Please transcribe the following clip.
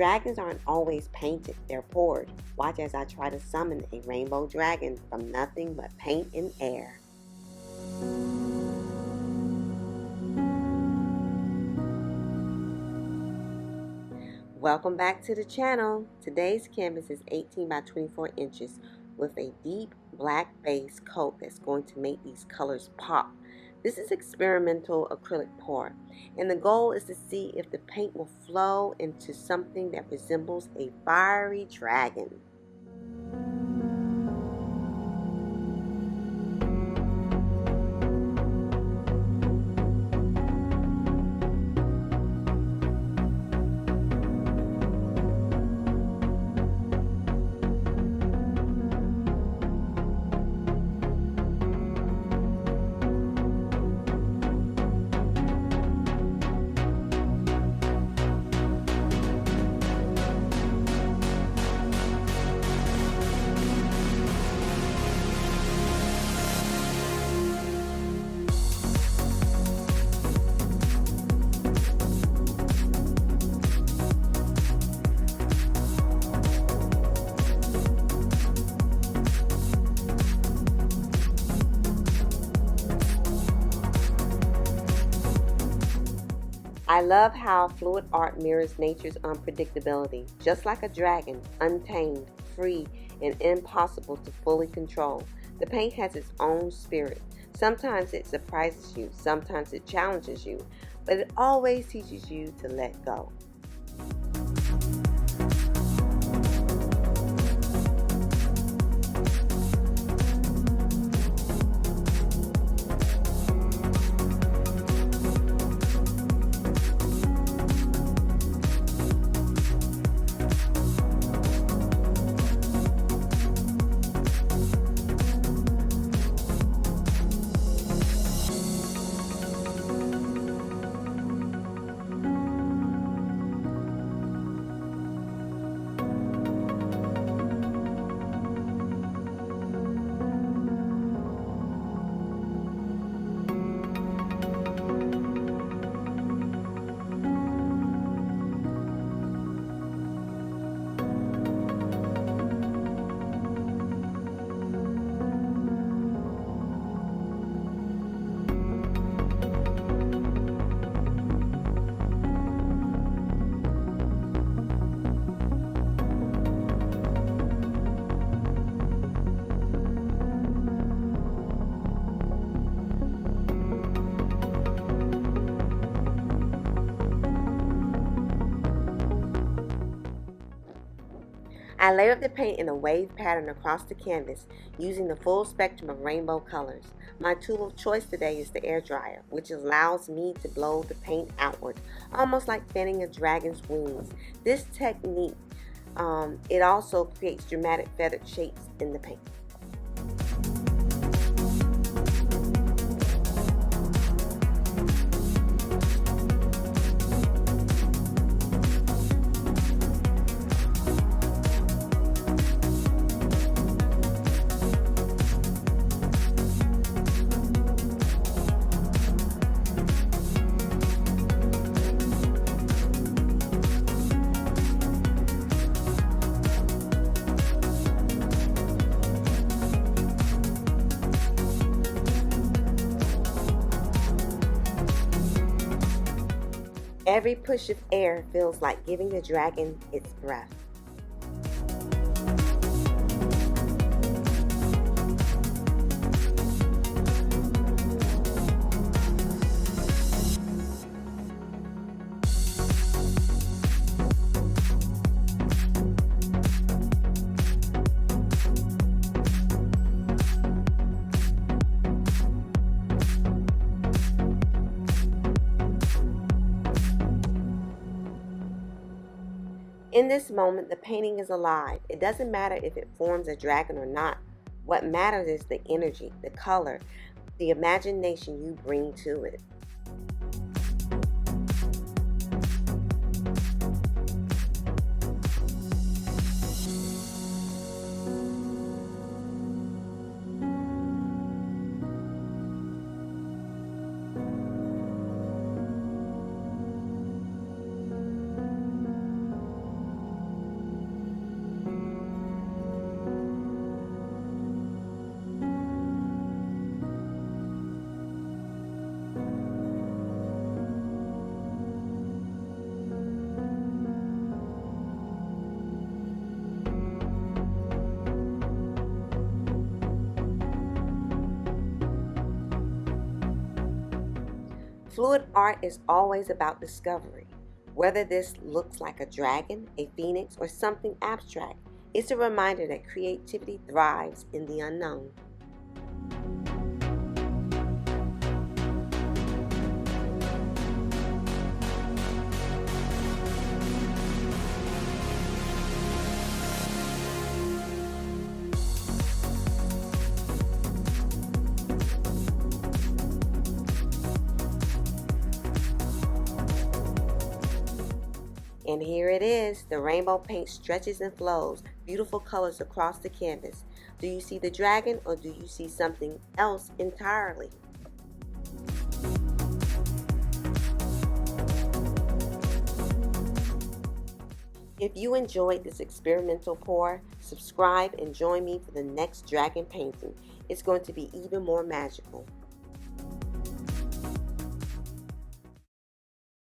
Dragons aren't always painted, they're poured. Watch as I try to summon a rainbow dragon from nothing but paint and air. Welcome back to the channel. Today's canvas is 18 by 24 inches with a deep black base coat that's going to make these colors pop. This is experimental acrylic pour, and the goal is to see if the paint will flow into something that resembles a fiery dragon. I love how fluid art mirrors nature's unpredictability. Just like a dragon, untamed, free, and impossible to fully control, the paint has its own spirit. Sometimes it surprises you, sometimes it challenges you, but it always teaches you to let go. I layered the paint in a wave pattern across the canvas using the full spectrum of rainbow colors. My tool of choice today is the air dryer, which allows me to blow the paint outward, almost like fanning a dragon's wings. This technique, it also creates dramatic feathered shapes in the paint. Every push of air feels like giving the dragon its breath. In this moment, the painting is alive. It doesn't matter if it forms a dragon or not. What matters is the energy, the color, the imagination you bring to it. Fluid art is always about discovery. Whether this looks like a dragon, a phoenix, or something abstract, it's a reminder that creativity thrives in the unknown. And here it is. The rainbow paint stretches and flows, beautiful colors across the canvas. Do you see the dragon or do you see something else entirely? If you enjoyed this experimental pour, subscribe and join me for the next dragon painting. It's going to be even more magical.